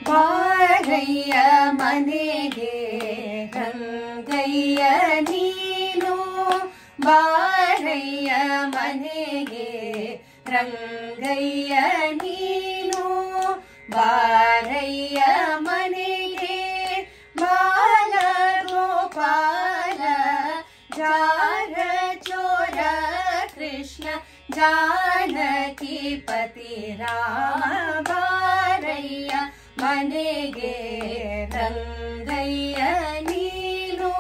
ಬಾರಯ್ಯ ಮನೆಗೆ ರಂಗಯ್ಯ ನೀನು ಬಾರಯ್ಯ ಮನೆಗೆ ರಂಗಯ್ಯ ನೀನು ಬಾರಯ್ಯ ಮನೆಗೆ ಬಾಲ ಗೋಪಾಲ ಜಾರ ಚೋರ ಕೃಷ್ಣ ಜಾನಕಿ ಪತಿ ರಾಮ ಬಾರಯ್ಯ ಮನೆಗೆ ರಂಗಯ್ಯ ನೀನು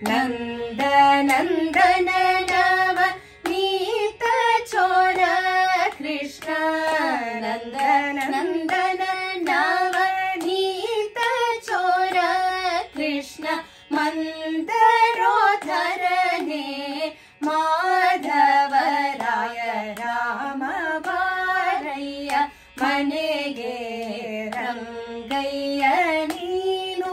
ನಂದ ನಂದನ ನವ ನೀತ ಚೋರ ಕೃಷ್ಣ ನಂದ ನಂದನ ನವ ನೀತ ಚೋರ ಕೃಷ್ಣ ಮಂದರೋಧರನೆ ಮಾಧವರಾಯ ರಾಮ ಬಾರಯ್ಯ ಮನೆಗೆ ರಂಗಯ್ಯ ನೀನು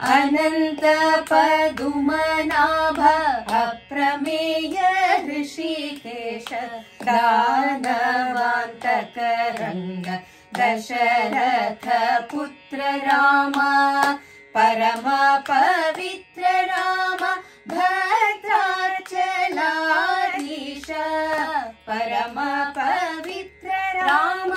ಅನಂತ ಪದುಮನಾಭ ಅಪ್ರಮೇಯ ಋಷಿಕೇಶ ದಾನವಾಂತಕ ರಂಗ ದಶರಥ ಪುತ್ರ ರಾಮ ಪರಮ ಪವಿತ್ರ ರಾಮ ಭದ್ರಾಚಲಾಧೀಶ ಪರಮ ಪವಿತ್ರ ರಾಮ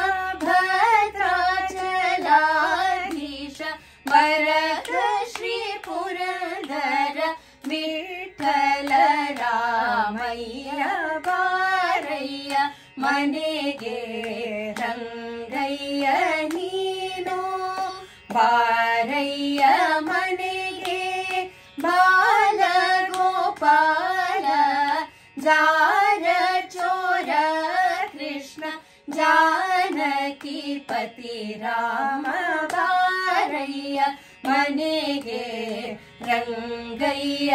ಭದ್ರಾಚಲಾಧೀಶ ವರದ ಶ್ರೀ ಪುರಂದರ ವಿಠಲ ರಾಮಯ್ಯ ಬಾರಯ್ಯ ಮನೆಗೆ ರಂಗಯ್ಯ ನೀನು ಬಾರಯ್ಯ ಮನೆಗೆ ಬಾಲ ಗೋಪಾಲ ಜಾರ ಚೋರ ಕೃಷ್ಣ ಜಾನಕಿ ಪತಿ ರಾಮ ಬಾರಯ್ಯ ಮನೆಗೆ ರಂಗಯ್ಯ